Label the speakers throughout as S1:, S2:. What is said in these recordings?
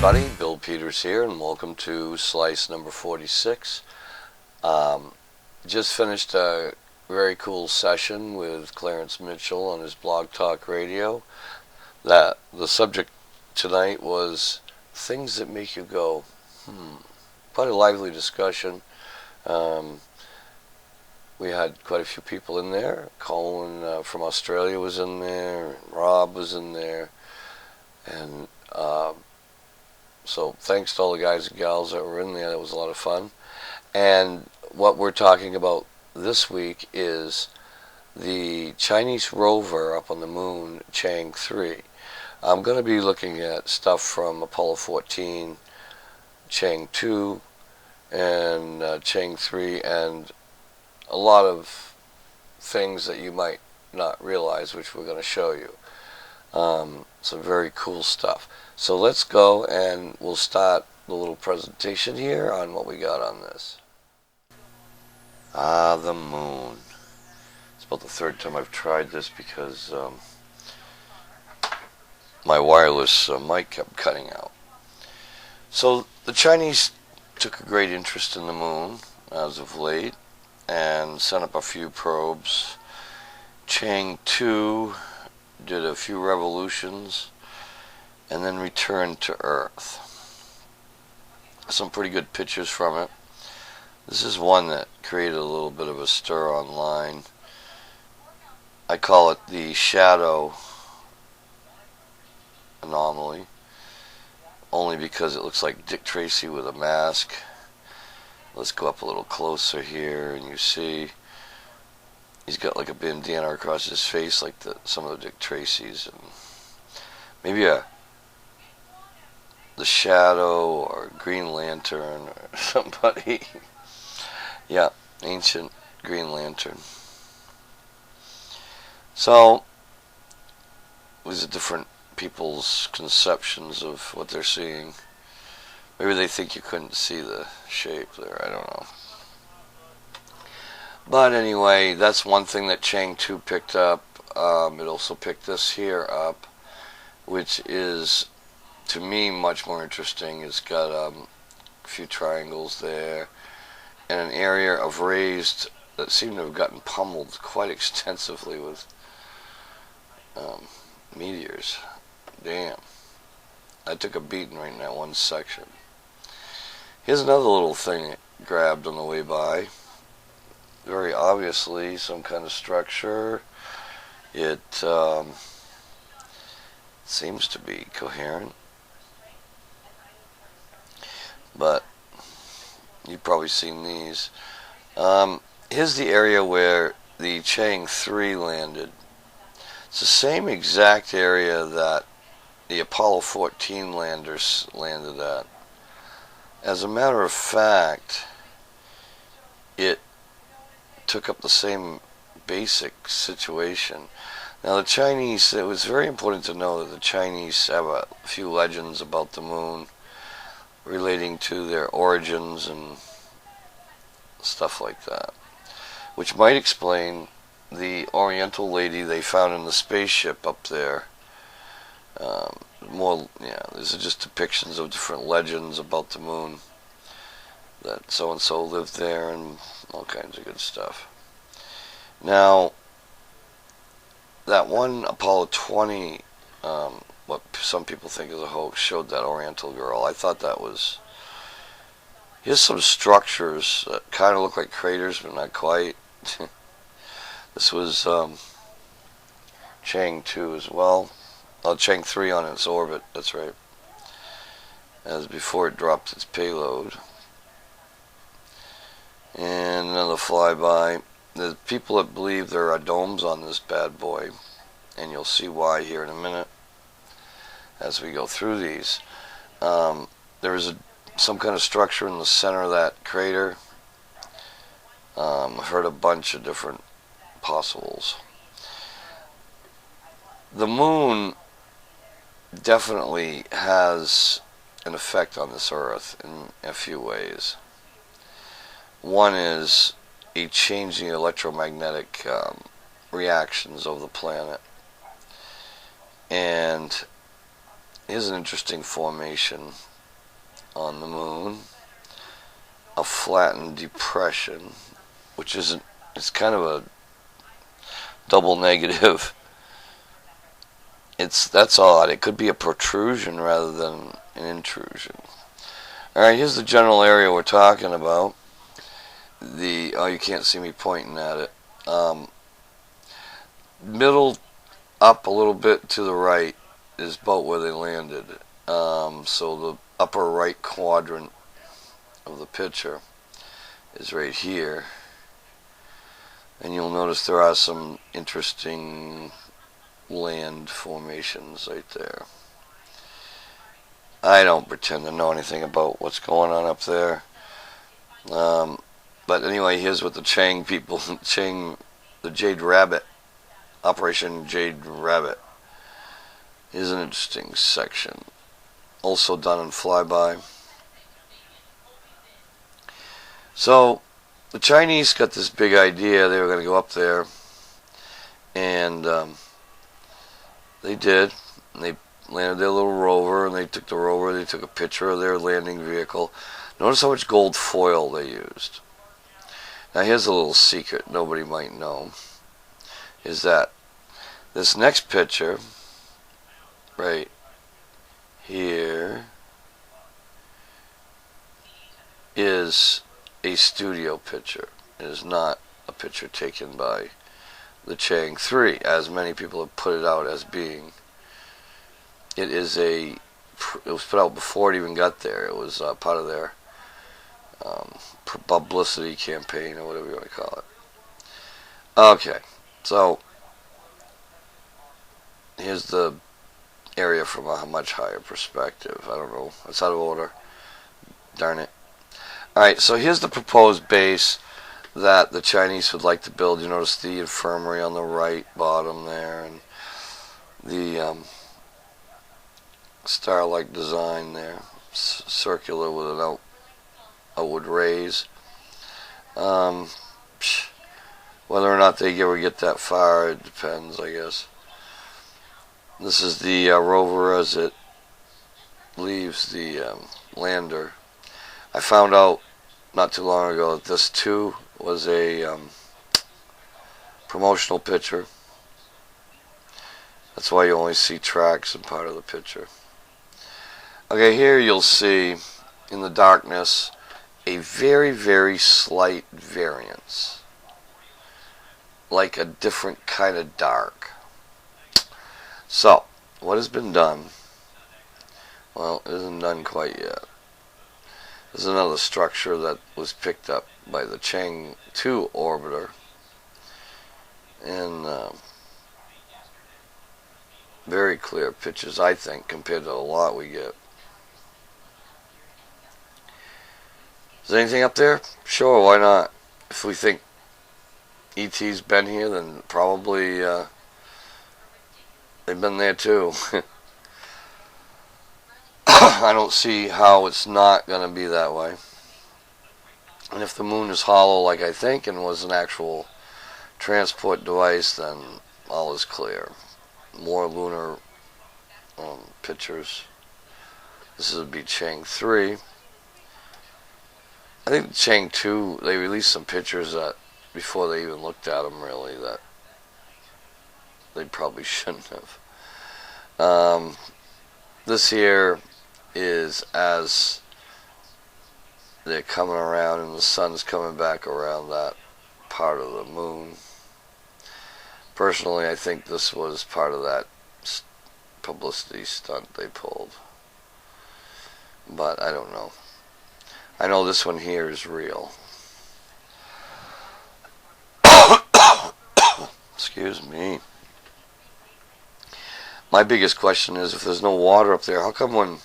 S1: everybody, Bill Peters here, and welcome to Slice number 46. Just finished a very cool session with Clarence Mitchell on his Blog Talk Radio. The subject tonight was things that make you go, Quite a lively discussion. We had quite a few people in there. Colin from Australia was in there, and Rob was in there, and so thanks to all the guys and gals that were in there. That was a lot of fun. And what we're talking about this week is the Chinese rover up on the moon, Chang-3. I'm going to be looking at stuff from Apollo 14, Chang-2, and Chang-3, and a lot of things that you might not realize, which we're going to show you. Some very cool stuff. So let's go and we'll start the little presentation here on what we got on this. The moon. It's about the third time I've tried this because my wireless mic kept cutting out. So the Chinese took a great interest in the moon as of late and sent up a few probes. Chang-2 did a few revolutions and then returned to Earth. Some pretty good pictures from it. This is one that created a little bit of a stir online. I call it the shadow anomaly, only because it looks like Dick Tracy with a mask. Let's go up a little closer here, and you see he's got like a bandana across his face, like some of the Dick Tracys, and maybe the Shadow or Green Lantern or somebody. Yeah, ancient Green Lantern. So these are different people's conceptions of what they're seeing. Maybe they think you couldn't see the shape there, I don't know. But anyway, that's one thing that Chang-2 picked up. It also picked this here up, which is, to me, much more interesting. It's got a few triangles there, and an area of raised that seem to have gotten pummeled quite extensively with meteors. Damn. I took a beating right in that one section. Here's another little thing it grabbed on the way by. Very obviously some kind of structure. It seems to be coherent, but you've probably seen these. Here's the area where the Chang-3 landed. It's the same exact area that the Apollo 14 landers landed at. As a matter of fact, it took up the same basic situation. Now the Chinese, it was very important to know that the Chinese have a few legends about the moon relating to their origins and stuff like that, which might explain the Oriental lady they found in the spaceship up there. These are just depictions of different legends about the moon, that so and so lived there and all kinds of good stuff. Now, that one Apollo 20, what some people think is a hoax, showed that Oriental girl. I thought that was... Here's some structures that kind of look like craters, but not quite. This was Chang-2 as well. Chang-3 on its orbit, that's right. As before it dropped its payload. And another flyby. There's people that believe there are domes on this bad boy, and you'll see why here in a minute as we go through these. There is some kind of structure in the center of that crater. I've heard a bunch of different possibles. The moon definitely has an effect on this Earth in a few ways. One is a change in the electromagnetic reactions of the planet. And here's an interesting formation on the moon, a flattened depression, which isn't, it's kind of a double negative. That's odd. It could be a protrusion rather than an intrusion. Alright, here's the general area we're talking about. Oh, you can't see me pointing at it. Middle up a little bit to the right is about where they landed. So the upper right quadrant of the picture is right here. And you'll notice there are some interesting land formations right there. I don't pretend to know anything about what's going on up there. But anyway, here's what the Chang people, the Jade Rabbit, Operation Jade Rabbit, is an interesting section. Also done in flyby. So, the Chinese got this big idea. They were going to go up there, and they did. And they landed their little rover, and they took the rover. They took a picture of their landing vehicle. Notice how much gold foil they used. Now here's a little secret nobody might know, is that this next picture, right here, is a studio picture. It is not a picture taken by the Chang-3, as many people have put it out as being. It was put out before it even got there. It was part of their publicity campaign, or whatever you want to call it. Okay, so here's the area from a much higher perspective. I don't know, it's out of order. Darn it. Alright, so here's the proposed base that the Chinese would like to build. You notice the infirmary on the right bottom there, and the star-like design there, circular with an outward rays. Whether or not they ever get that far, it depends, I guess. This is the rover as it leaves the lander. I found out not too long ago that this too was a promotional picture. That's why you only see tracks in part of the picture. Okay, here you'll see in the darkness a very, very slight variance, like a different kind of dark. So, what has been done? Well, it isn't done quite yet. There's another structure that was picked up by the Chang-2 orbiter, and very clear pictures, I think, compared to a lot we get. Is there anything up there? Sure, why not? If we think ET's been here, then probably they've been there too. I don't see how it's not going to be that way. And if the moon is hollow like I think and was an actual transport device, then all is clear. More lunar pictures. This would be Chang-3. I think Chang-2, they released some pictures that, before they even looked at them really, that they probably shouldn't have. This here is as they're coming around and the sun's coming back around that part of the moon. Personally, I think this was part of that publicity stunt they pulled. But I don't know. I know this one here is real. Excuse me. My biggest question is, if there's no water up there, how come when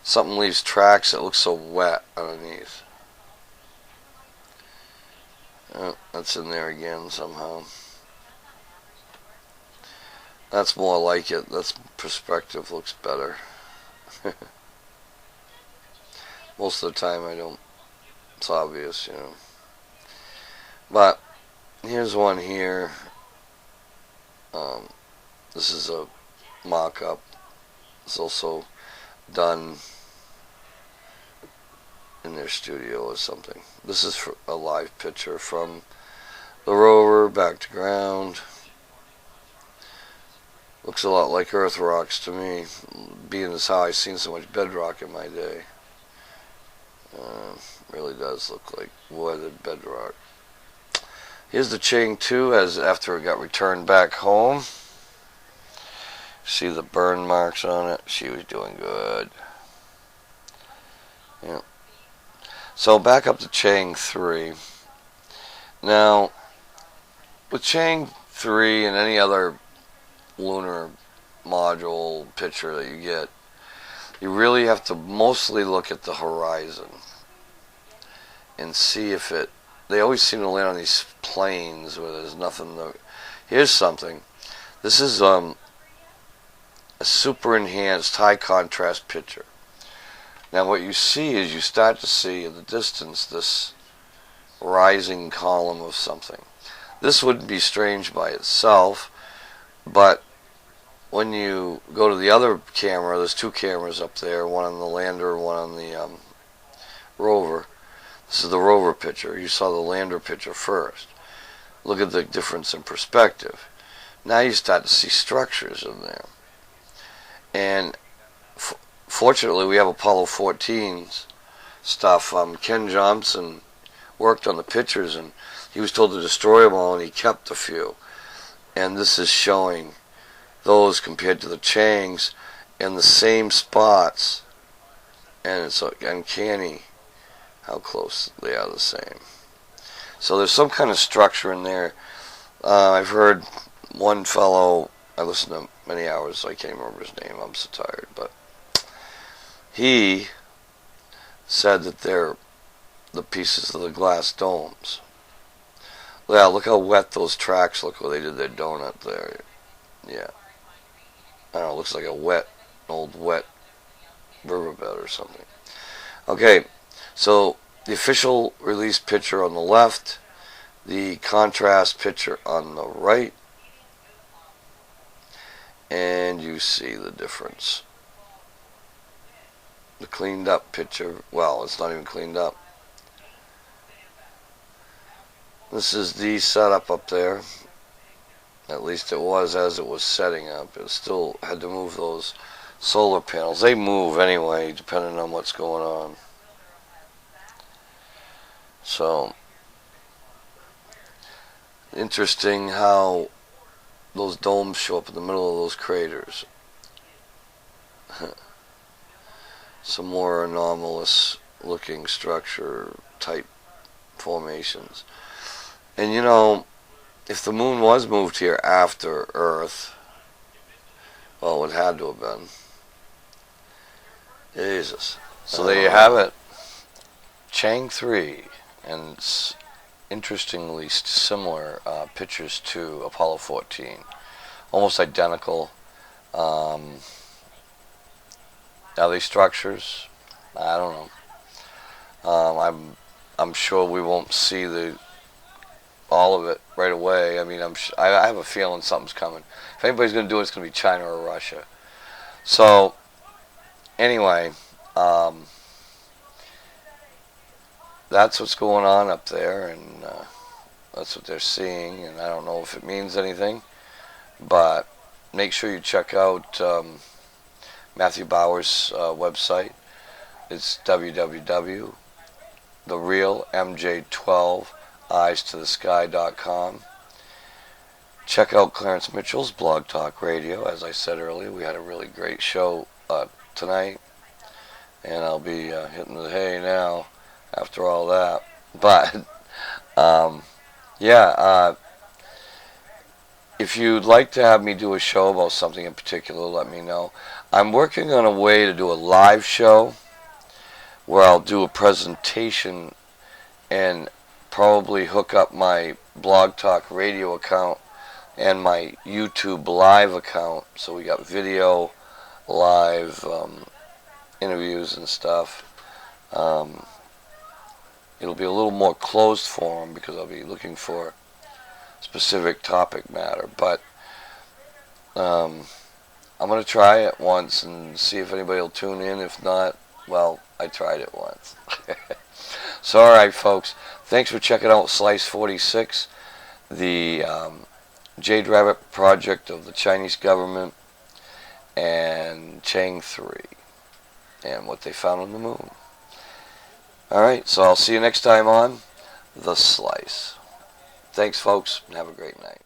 S1: something leaves tracks it looks so wet underneath? Oh, that's in there again somehow. That's more like it. That's perspective looks better. Most of the time I don't. It's obvious, you know. But here's one here. This is a mock-up. It's also done in their studio or something. This is for a live picture from the rover back to ground. Looks a lot like Earth rocks to me, being as how I've seen so much bedrock in my day. Really does look like weathered bedrock. Here's the Chang-2 as after it got returned back home. See the burn marks on it. She was doing good. Yeah. So back up to Chang-3. Now, with Chang-3 and any other lunar module picture that you get, you really have to mostly look at the horizon and see if it, they always seem to land on these planes where there's nothing to, here's something. This is a super enhanced high contrast picture. Now what you see is you start to see in the distance this rising column of something. This wouldn't be strange by itself, but when you go to the other camera, there's two cameras up there, one on the lander, one on the rover. This is the rover picture. You saw the lander picture first. Look at the difference in perspective. Now you start to see structures in there. And fortunately, we have Apollo 14's stuff. Ken Johnson worked on the pictures, and he was told to destroy them all, and he kept a few. And this is showing those compared to the Chang's in the same spots, and it's uncanny how close they are the same. So there's some kind of structure in there. I've heard one fellow, I listened to many hours, so I can't remember his name, I'm so tired, but he said that they're the pieces of the glass domes. Yeah, look how wet those tracks look where they did their donut there. Yeah. I don't know, it looks like an old wet riverbed or something. Okay, so the official release picture on the left, the contrast picture on the right, and you see the difference. The cleaned up picture, well, it's not even cleaned up. This is the setup up there. At least it was as it was setting up. It still had to move those solar panels. They move anyway, depending on what's going on. So, interesting how those domes show up in the middle of those craters. Some more anomalous looking structure type formations. And you know, if the moon was moved here after Earth, well, it had to have been. Jesus. So there you have it. Chang-3, and it's interestingly similar pictures to Apollo 14. Almost identical. Are they structures? I don't know. I'm sure we won't see all of it right away. I mean, I have a feeling something's coming. If anybody's going to do it, it's going to be China or Russia. So, anyway, that's what's going on up there, and that's what they're seeing, and I don't know if it means anything, but make sure you check out Matthew Bauer's website. It's www.therealmj12eyes-to-the-sky.com. Check out Clarence Mitchell's Blog Talk Radio. As I said earlier, we had a really great show tonight, and I'll be hitting the hay now after all that. But if you'd like to have me do a show about something in particular, let me know. I'm working on a way to do a live show where I'll do a presentation and probably hook up my Blog Talk Radio account and my YouTube live account, so we got video, live interviews and stuff. It'll be a little more closed form because I'll be looking for specific topic matter, but I'm going to try it once and see if anybody will tune in. If not, Well, I tried it once. So, alright, folks. Thanks for checking out Slice 46, the Jade Rabbit project of the Chinese government, and Chang-3, and what they found on the moon. Alright, so I'll see you next time on The Slice. Thanks, folks, and have a great night.